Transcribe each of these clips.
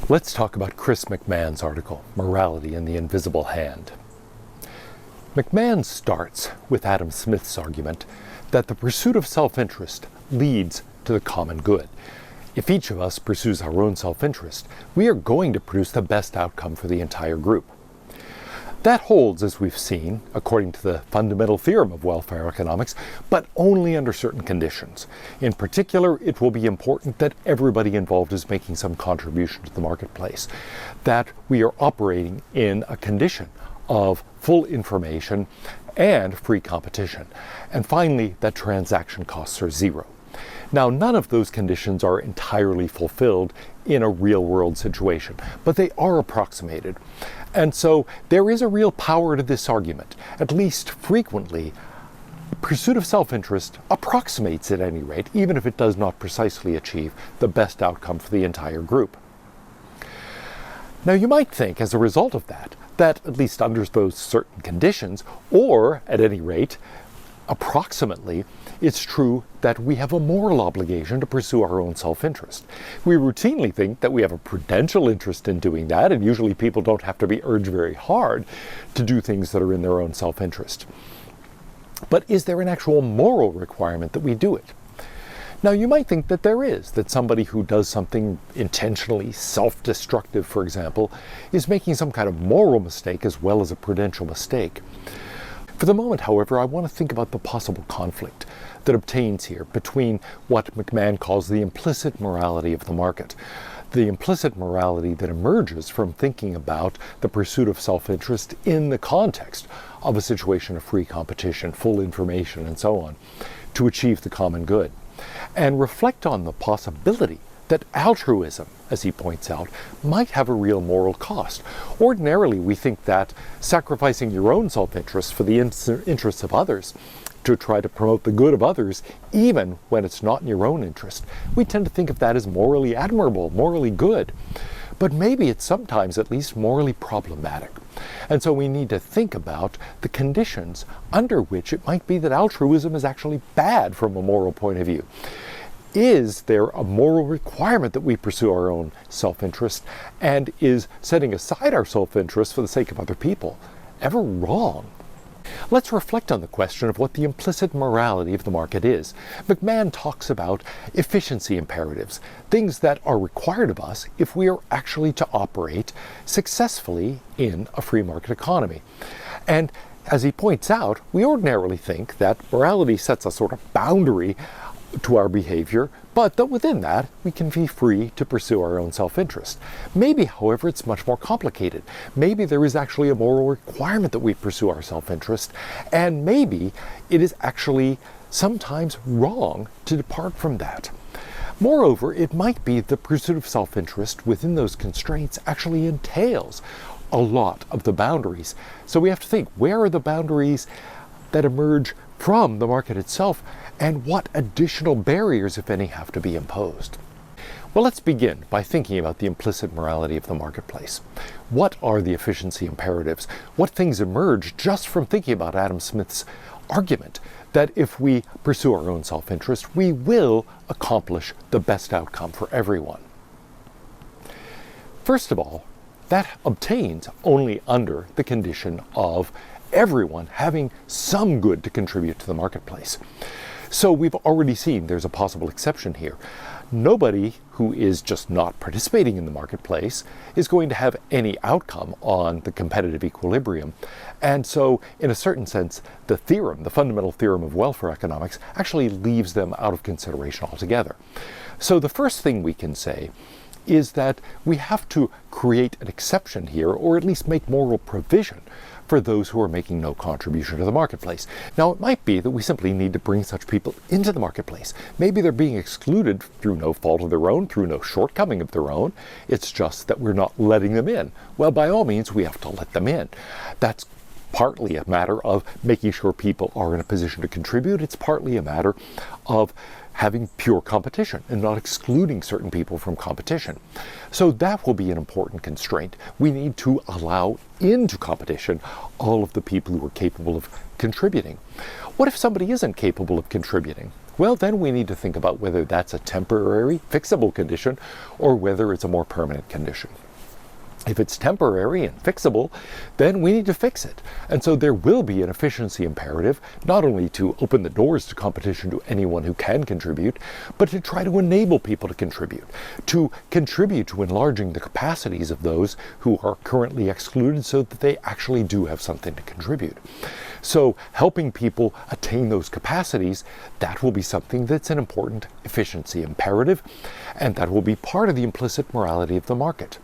Let's talk about Chris McMahon's article, Morality and the Invisible Hand. McMahon starts with Adam Smith's argument that the pursuit of self-interest leads to the common good. If each of us pursues our own self-interest, we are going to produce the best outcome for the entire group. That holds, as we've seen, according to the fundamental theorem of welfare economics, but only under certain conditions. In particular, it will be important that everybody involved is making some contribution to the marketplace, that we are operating in a condition of full information and free competition, and finally, that transaction costs are zero. Now, none of those conditions are entirely fulfilled in a real-world situation, but they are approximated. And so there is a real power to this argument. At least frequently, pursuit of self-interest approximates at any rate, even if it does not precisely achieve the best outcome for the entire group. Now, you might think, as a result of that at least under those certain conditions, or at any rate, approximately, it's true that we have a moral obligation to pursue our own self-interest. We routinely think that we have a prudential interest in doing that, and usually people don't have to be urged very hard to do things that are in their own self-interest. But is there an actual moral requirement that we do it? Now, you might think that there is, that somebody who does something intentionally self-destructive, for example, is making some kind of moral mistake as well as a prudential mistake. For the moment, however, I want to think about the possible conflict that obtains here between what McMahon calls the implicit morality of the market, the implicit morality that emerges from thinking about the pursuit of self-interest in the context of a situation of free competition, full information, and so on, to achieve the common good, and reflect on the possibility that altruism, as he points out, might have a real moral cost. Ordinarily, we think that sacrificing your own self-interest for the interests of others, to try to promote the good of others, even when it's not in your own interest, we tend to think of that as morally admirable, morally good. But maybe it's sometimes at least morally problematic. And so we need to think about the conditions under which it might be that altruism is actually bad from a moral point of view. Is there a moral requirement that we pursue our own self-interest? And is setting aside our self-interest for the sake of other people ever wrong? Let's reflect on the question of what the implicit morality of the market is. McMahon talks about efficiency imperatives, things that are required of us if we are actually to operate successfully in a free market economy. And as he points out, we ordinarily think that morality sets a sort of boundary to our behavior, but that within that we can be free to pursue our own self-interest. Maybe, however, it's much more complicated. Maybe there is actually a moral requirement that we pursue our self-interest, and maybe it is actually sometimes wrong to depart from that. Moreover, it might be the pursuit of self-interest within those constraints actually entails a lot of the boundaries. So we have to think, where are the boundaries that emerge from the market itself, and what additional barriers, if any, have to be imposed? Well, let's begin by thinking about the implicit morality of the marketplace. What are the efficiency imperatives? What things emerge just from thinking about Adam Smith's argument that if we pursue our own self-interest, we will accomplish the best outcome for everyone? First of all, that obtains only under the condition of everyone having some good to contribute to the marketplace. So we've already seen there's a possible exception here. Nobody who is just not participating in the marketplace is going to have any outcome on the competitive equilibrium. And so, in a certain sense, the theorem, the fundamental theorem of welfare economics, actually leaves them out of consideration altogether. So the first thing we can say is that we have to create an exception here, or at least make moral provision for those who are making no contribution to the marketplace. Now, it might be that we simply need to bring such people into the marketplace. Maybe they're being excluded through no fault of their own, through no shortcoming of their own. It's just that we're not letting them in. Well, by all means, we have to let them in. That's partly a matter of making sure people are in a position to contribute. It's partly a matter of having pure competition and not excluding certain people from competition. So that will be an important constraint. We need to allow into competition all of the people who are capable of contributing. What if somebody isn't capable of contributing? well, then we need to think about whether that's a temporary, fixable condition or whether it's a more permanent condition. If it's temporary and fixable, then we need to fix it. And so there will be an efficiency imperative, not only to open the doors to competition to anyone who can contribute, but to try to enable people to contribute to enlarging the capacities of those who are currently excluded so that they actually do have something to contribute. So helping people attain those capacities, that will be something that's an important efficiency imperative, and that will be part of the implicit morality of the market.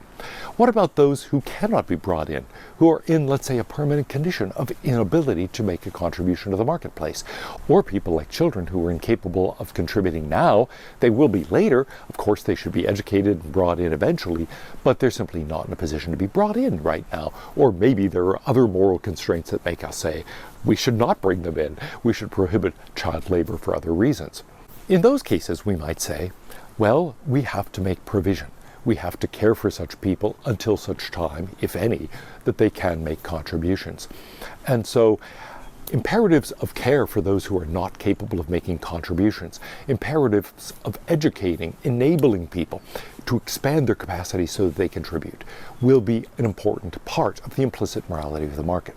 What about those who cannot be brought in, who are in, let's say, a permanent condition of inability to make a contribution to the marketplace? Or people like children who are incapable of contributing now, they will be later. Of course, they should be educated and brought in eventually, but they're simply not in a position to be brought in right now. Or maybe there are other moral constraints that make us say, we should not bring them in. We should prohibit child labor for other reasons. In those cases, we might say, well, we have to make provision. We have to care for such people until such time, if any, that they can make contributions. And so imperatives of care for those who are not capable of making contributions, imperatives of educating, enabling people to expand their capacity so that they contribute, will be an important part of the implicit morality of the market.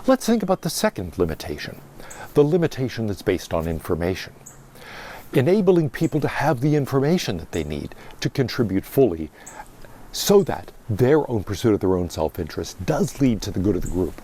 Let's think about the second limitation, the limitation that's based on information. Enabling people to have the information that they need to contribute fully so that their own pursuit of their own self-interest does lead to the good of the group.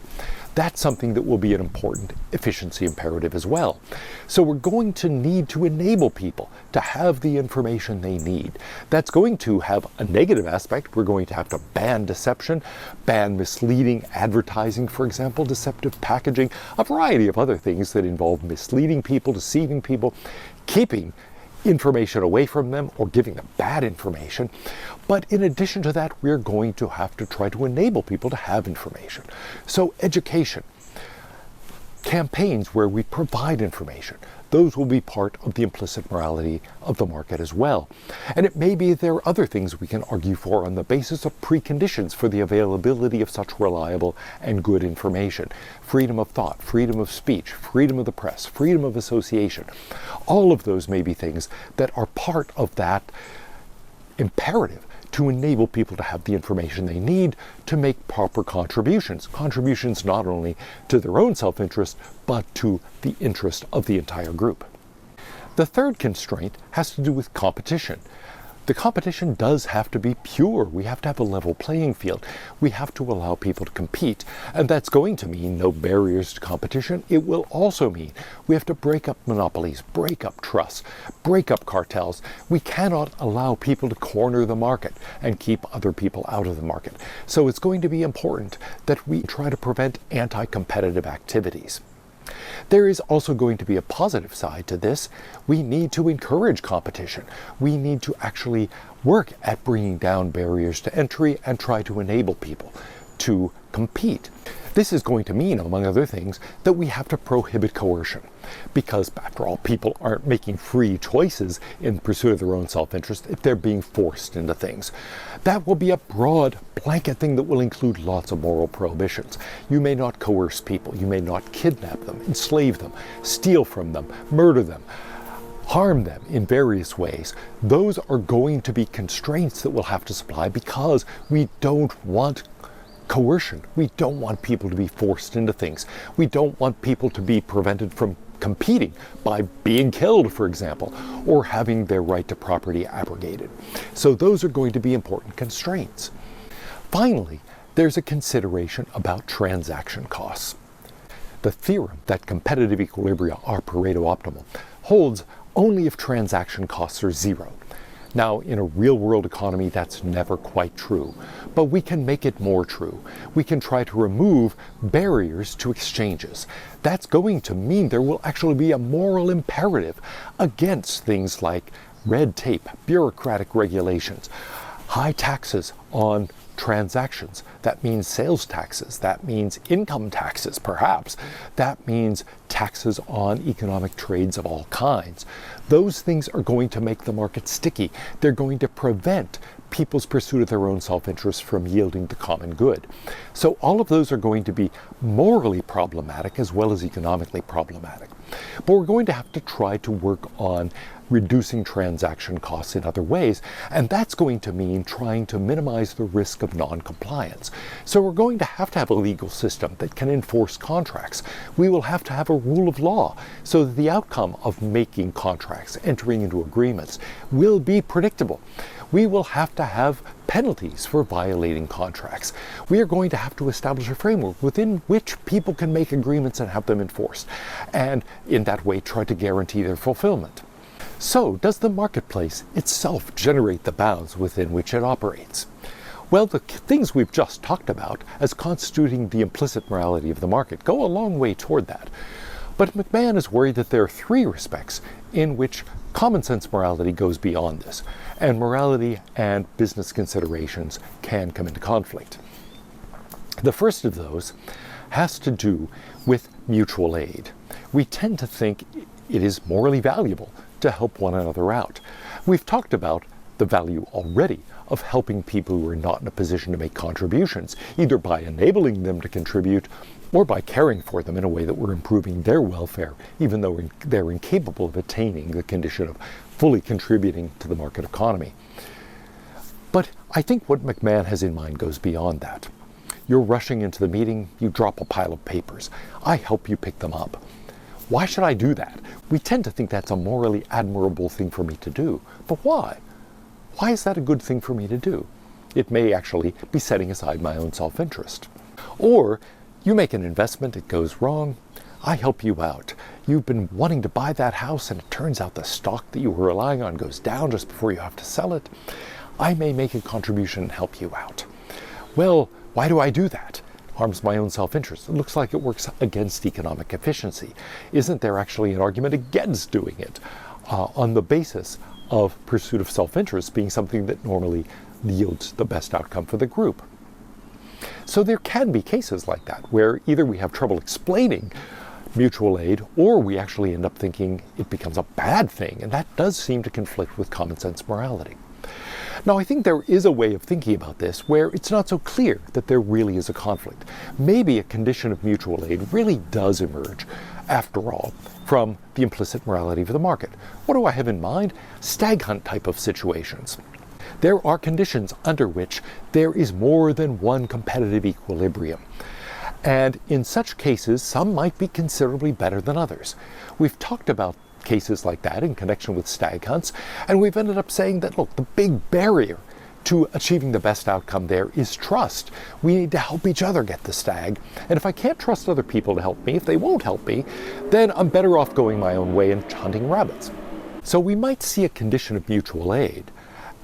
That's something that will be an important efficiency imperative as well. So we're going to need to enable people to have the information they need. That's going to have a negative aspect. We're going to have to ban deception, ban misleading advertising, for example, deceptive packaging, a variety of other things that involve misleading people, deceiving people, keeping information away from them or giving them bad information. But in addition to that, we're going to have to try to enable people to have information. So education, campaigns where we provide information, those will be part of the implicit morality of the market as well. And it may be there are other things we can argue for on the basis of preconditions for the availability of such reliable and good information. Freedom of thought, freedom of speech, freedom of the press, freedom of association. All of those may be things that are part of that imperative to enable people to have the information they need to make proper contributions. Contributions not only to their own self-interest, but to the interest of the entire group. The third constraint has to do with competition. The competition does have to be pure. We have to have a level playing field. We have to allow people to compete. And that's going to mean no barriers to competition. It will also mean we have to break up monopolies, break up trusts, break up cartels. We cannot allow people to corner the market and keep other people out of the market. So it's going to be important that we try to prevent anti-competitive activities. There is also going to be a positive side to this. We need to encourage competition. We need to actually work at bringing down barriers to entry and try to enable people to compete. This is going to mean, among other things, that we have to prohibit coercion. Because, after all, people aren't making free choices in pursuit of their own self-interest if they're being forced into things. That will be a broad, blanket thing that will include lots of moral prohibitions. You may not coerce people. You may not kidnap them, enslave them, steal from them, murder them, harm them in various ways. Those are going to be constraints that we'll have to supply because we don't want coercion. We don't want people to be forced into things. We don't want people to be prevented from competing by being killed, for example, or having their right to property abrogated. So those are going to be important constraints. Finally, there's a consideration about transaction costs. The theorem that competitive equilibria are Pareto optimal holds only if transaction costs are zero. Now, in a real-world economy, that's never quite true, but we can make it more true. We can try to remove barriers to exchanges. That's going to mean there will actually be a moral imperative against things like red tape, bureaucratic regulations, high taxes on transactions. That means sales taxes. That means income taxes, perhaps. That means taxes on economic trades of all kinds. Those things are going to make the market sticky. They're going to prevent people's pursuit of their own self-interest from yielding the common good. So all of those are going to be morally problematic as well as economically problematic. But we're going to have to try to work on reducing transaction costs in other ways, and that's going to mean trying to minimize the risk of non-compliance. So we're going to have a legal system that can enforce contracts. We will have to have a rule of law so that the outcome of making contracts, entering into agreements, will be predictable. We will have to have penalties for violating contracts. We are going to have to establish a framework within which people can make agreements and have them enforced, and in that way try to guarantee their fulfillment. So, does the marketplace itself generate the bounds within which it operates? Well, the things we've just talked about as constituting the implicit morality of the market go a long way toward that. But McMahon is worried that there are three respects in which common sense morality goes beyond this, and morality and business considerations can come into conflict. The first of those has to do with mutual aid. We tend to think it is morally valuable to help one another out. We've talked about the value already of helping people who are not in a position to make contributions, either by enabling them to contribute or by caring for them in a way that we're improving their welfare, even though they're incapable of attaining the condition of fully contributing to the market economy. But I think what McMahon has in mind goes beyond that. You're rushing into the meeting, you drop a pile of papers. I help you pick them up. Why should I do that? We tend to think that's a morally admirable thing for me to do. But why? Why is that a good thing for me to do? It may actually be setting aside my own self-interest. Or you make an investment, it goes wrong. I help you out. You've been wanting to buy that house and it turns out the stock that you were relying on goes down just before you have to sell it. I may make a contribution and help you out. Well, why do I do that? Harms my own self-interest. It looks like it works against economic efficiency. Isn't there actually an argument against doing it on the basis of pursuit of self-interest being something that normally yields the best outcome for the group? So there can be cases like that where either we have trouble explaining mutual aid or we actually end up thinking it becomes a bad thing, and that does seem to conflict with common sense morality. Now, I think there is a way of thinking about this where it's not so clear that there really is a conflict. Maybe a condition of mutual aid really does emerge, after all, from the implicit morality of the market. What do I have in mind? Stag hunt type of situations. There are conditions under which there is more than one competitive equilibrium. And in such cases, some might be considerably better than others. We've talked about cases like that in connection with stag hunts, and we've ended up saying that, look, the big barrier to achieving the best outcome there is trust. We need to help each other get the stag, and if I can't trust other people to help me, if they won't help me, then I'm better off going my own way and hunting rabbits. So we might see a condition of mutual aid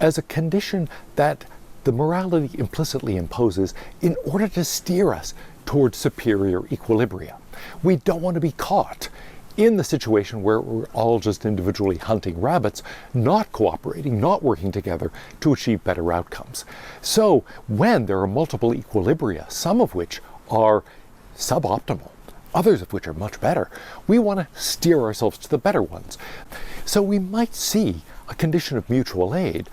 as a condition that the morality implicitly imposes in order to steer us towards superior equilibria. We don't want to be caught in the situation where we're all just individually hunting rabbits, not cooperating, not working together to achieve better outcomes. So when there are multiple equilibria, some of which are suboptimal, others of which are much better, we want to steer ourselves to the better ones. So we might see a condition of mutual aid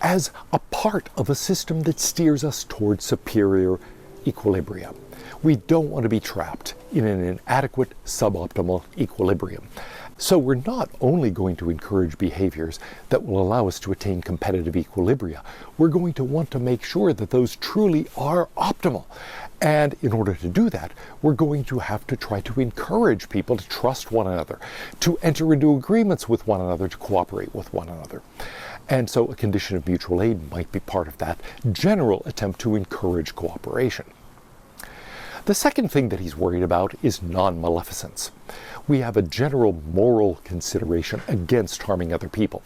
as a part of a system that steers us towards superior equilibria. We don't want to be trapped in an inadequate, suboptimal equilibrium. So we're not only going to encourage behaviors that will allow us to attain competitive equilibria, we're going to want to make sure that those truly are optimal. And in order to do that, we're going to have to try to encourage people to trust one another, to enter into agreements with one another, to cooperate with one another. And so a condition of mutual aid might be part of that general attempt to encourage cooperation. The second thing that he's worried about is non-maleficence. We have a general moral consideration against harming other people.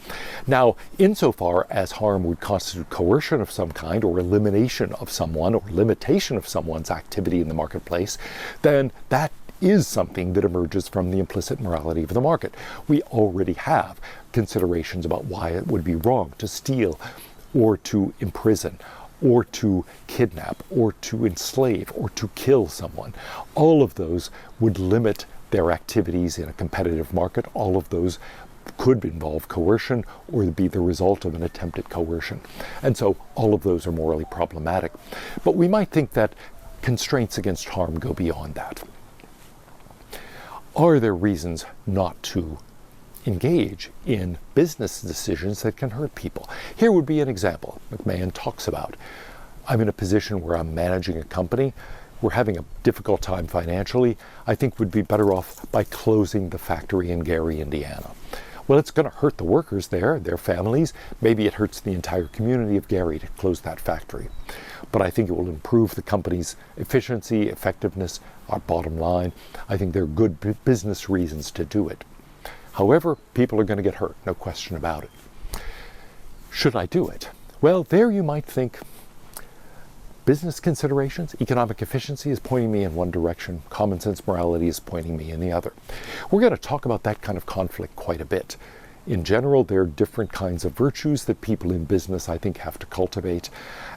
Now, insofar as harm would constitute coercion of some kind, or elimination of someone, or limitation of someone's activity in the marketplace, then that is something that emerges from the implicit morality of the market. We already have considerations about why it would be wrong to steal, or to imprison, or to kidnap, or to enslave, or to kill someone. All of those would limit their activities in a competitive market. All of those could involve coercion or be the result of an attempt at coercion. And so all of those are morally problematic. But we might think that constraints against harm go beyond that. Are there reasons not to engage in business decisions that can hurt people? Here would be an example McMahon talks about. I'm in a position where I'm managing a company. We're having a difficult time financially. I think we'd be better off by closing the factory in Gary, Indiana. Well, it's going to hurt the workers there, their families. Maybe it hurts the entire community of Gary to close that factory. But I think it will improve the company's efficiency, effectiveness, our bottom line. I think there are good business reasons to do it. However, people are going to get hurt, no question about it. Should I do it? Well, there you might think business considerations, economic efficiency is pointing me in one direction, common sense morality is pointing me in the other. We're going to talk about that kind of conflict quite a bit. In general, there are different kinds of virtues that people in business, I think, have to cultivate.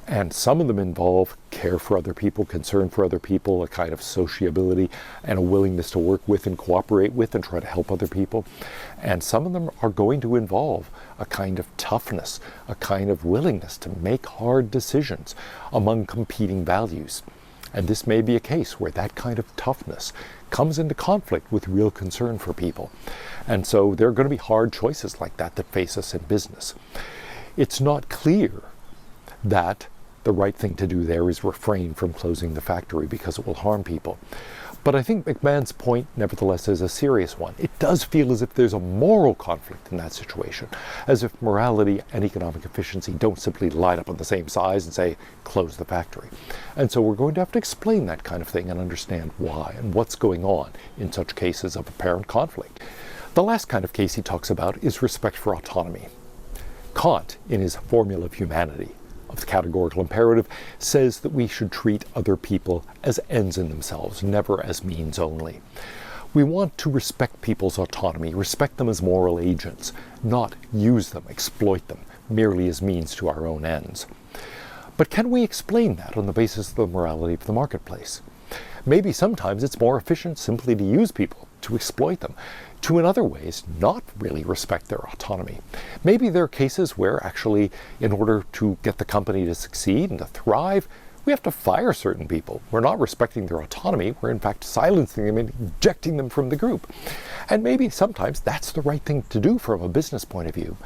And some of them involve care for other people, concern for other people, a kind of sociability, and a willingness to work with and cooperate with and try to help other people. And some of them are going to involve a kind of toughness, a kind of willingness to make hard decisions among competing values. And this may be a case where that kind of toughness comes into conflict with real concern for people. And so there are going to be hard choices like that that face us in business. It's not clear that the right thing to do there is refrain from closing the factory because it will harm people. But I think McMahon's point, nevertheless, is a serious one. It does feel as if there's a moral conflict in that situation, as if morality and economic efficiency don't simply line up on the same size and say, close the factory. And so we're going to have to explain that kind of thing and understand why and what's going on in such cases of apparent conflict. The last kind of case he talks about is respect for autonomy. Kant, in his Formula of Humanity, of the categorical imperative, says that we should treat other people as ends in themselves, never as means only. We want to respect people's autonomy, respect them as moral agents, not use them, exploit them, merely as means to our own ends. But can we explain that on the basis of the morality of the marketplace? Maybe sometimes it's more efficient simply to use people, to exploit them, to in other ways not really respect their autonomy. Maybe there are cases where actually in order to get the company to succeed and to thrive, we have to fire certain people. We're not respecting their autonomy, we're in fact silencing them and ejecting them from the group. And maybe sometimes that's the right thing to do from a business point of view.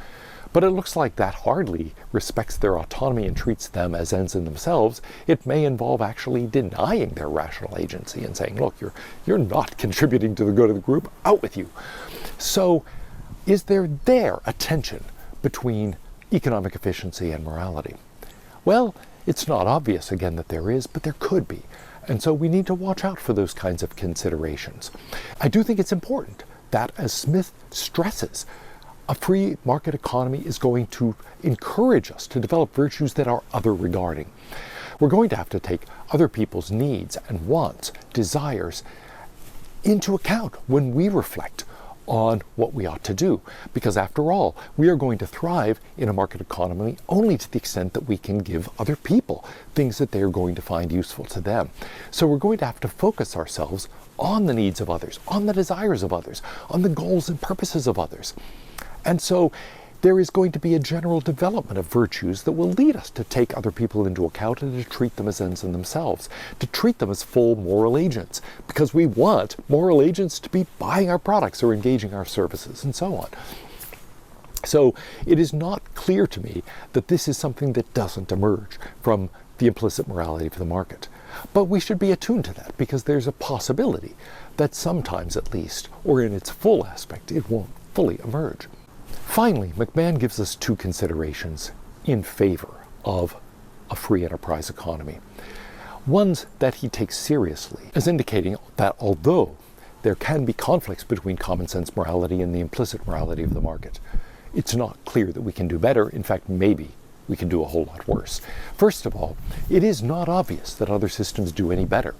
But it looks like that hardly respects their autonomy and treats them as ends in themselves. It may involve actually denying their rational agency and saying, look, you're not contributing to the good of the group, out with you. So is there a tension between economic efficiency and morality? Well, it's not obvious again that there is, but there could be. And so we need to watch out for those kinds of considerations. I do think it's important that, as Smith stresses, a free market economy is going to encourage us to develop virtues that are other regarding. We're going to have to take other people's needs and wants, desires, into account when we reflect on what we ought to do. Because after all, we are going to thrive in a market economy only to the extent that we can give other people things that they are going to find useful to them. So we're going to have to focus ourselves on the needs of others, on the desires of others, on the goals and purposes of others. And so there is going to be a general development of virtues that will lead us to take other people into account and to treat them as ends in themselves, to treat them as full moral agents, because we want moral agents to be buying our products or engaging our services and so on. So it is not clear to me that this is something that doesn't emerge from the implicit morality of the market. But we should be attuned to that because there's a possibility that sometimes at least, or in its full aspect, it won't fully emerge. Finally, McMahon gives us two considerations in favor of a free enterprise economy. Ones that he takes seriously as indicating that although there can be conflicts between common sense morality and the implicit morality of the market, it's not clear that we can do better. In fact, maybe we can do a whole lot worse. First of all, it is not obvious that other systems do any better.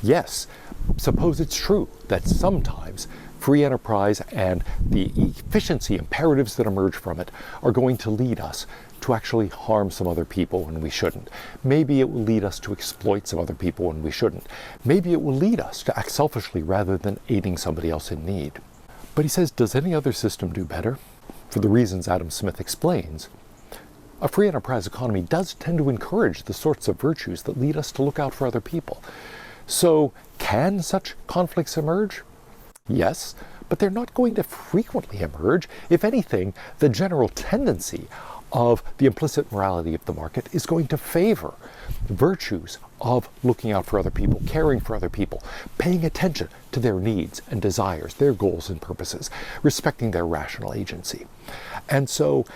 Yes, suppose it's true that sometimes free enterprise and the efficiency imperatives that emerge from it are going to lead us to actually harm some other people when we shouldn't. Maybe it will lead us to exploit some other people when we shouldn't. Maybe it will lead us to act selfishly rather than aiding somebody else in need. But he says, does any other system do better? For the reasons Adam Smith explains, a free enterprise economy does tend to encourage the sorts of virtues that lead us to look out for other people. So can such conflicts emerge? Yes, but they're not going to frequently emerge. If anything, the general tendency of the implicit morality of the market is going to favor virtues of looking out for other people, caring for other people, paying attention to their needs and desires, their goals and purposes, respecting their rational agency. And so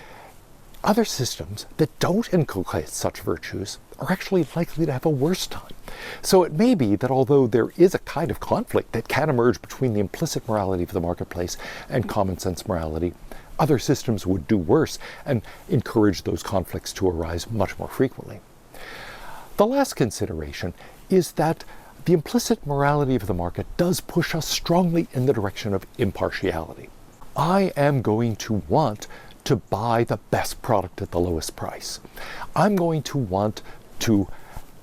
other systems that don't inculcate such virtues are actually likely to have a worse time. So it may be that although there is a kind of conflict that can emerge between the implicit morality of the marketplace and common sense morality, other systems would do worse and encourage those conflicts to arise much more frequently. The last consideration is that the implicit morality of the market does push us strongly in the direction of impartiality. I am going to want to buy the best product at the lowest price. I'm going to want to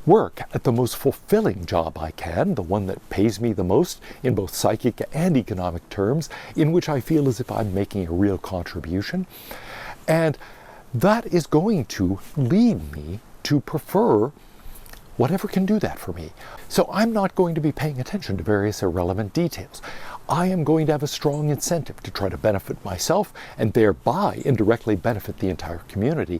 work at the most fulfilling job I can, the one that pays me the most in both psychic and economic terms, in which I feel as if I'm making a real contribution. And that is going to lead me to prefer whatever can do that for me. So I'm not going to be paying attention to various irrelevant details. I am going to have a strong incentive to try to benefit myself and thereby indirectly benefit the entire community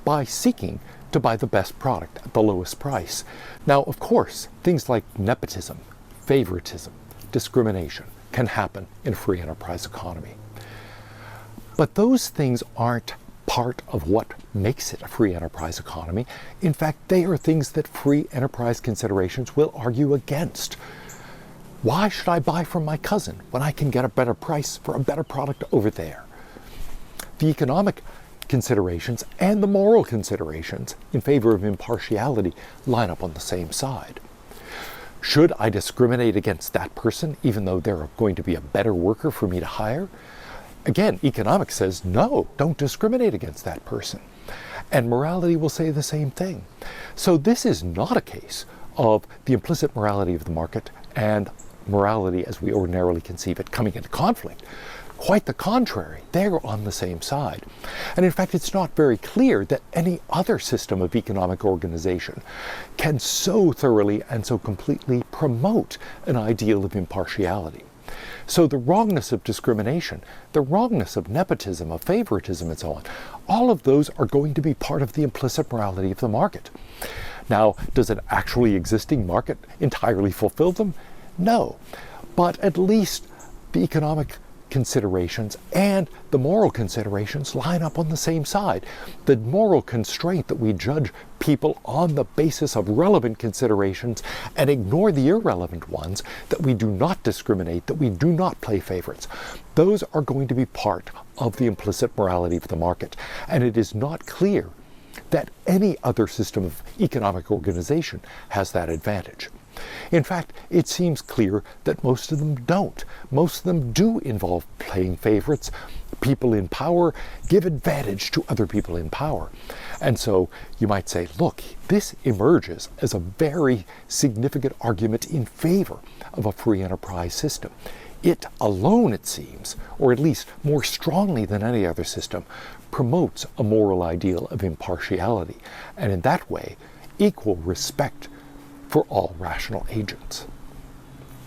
by seeking to buy the best product at the lowest price. Now, of course, things like nepotism, favoritism, discrimination can happen in a free enterprise economy. But those things aren't part of what makes it a free enterprise economy. In fact, they are things that free enterprise considerations will argue against. Why should I buy from my cousin when I can get a better price for a better product over there? The economic considerations and the moral considerations in favor of impartiality line up on the same side. Should I discriminate against that person even though they're going to be a better worker for me to hire? Again, economics says, no, don't discriminate against that person. And morality will say the same thing. So this is not a case of the implicit morality of the market and morality as we ordinarily conceive it coming into conflict. Quite the contrary, they're on the same side. And in fact, it's not very clear that any other system of economic organization can so thoroughly and so completely promote an ideal of impartiality. So the wrongness of discrimination, the wrongness of nepotism, of favoritism, and so on, all of those are going to be part of the implicit morality of the market. Now, does an actually existing market entirely fulfill them? No. But at least the economic considerations and the moral considerations line up on the same side. The moral constraint that we judge people on the basis of relevant considerations and ignore the irrelevant ones, that we do not discriminate, that we do not play favorites, those are going to be part of the implicit morality of the market. And it is not clear that any other system of economic organization has that advantage. In fact, it seems clear that most of them don't. Most of them do involve playing favorites. People in power give advantage to other people in power. And so you might say, look, this emerges as a very significant argument in favor of a free enterprise system. It alone, it seems, or at least more strongly than any other system, promotes a moral ideal of impartiality, and in that way, equal respect for all rational agents.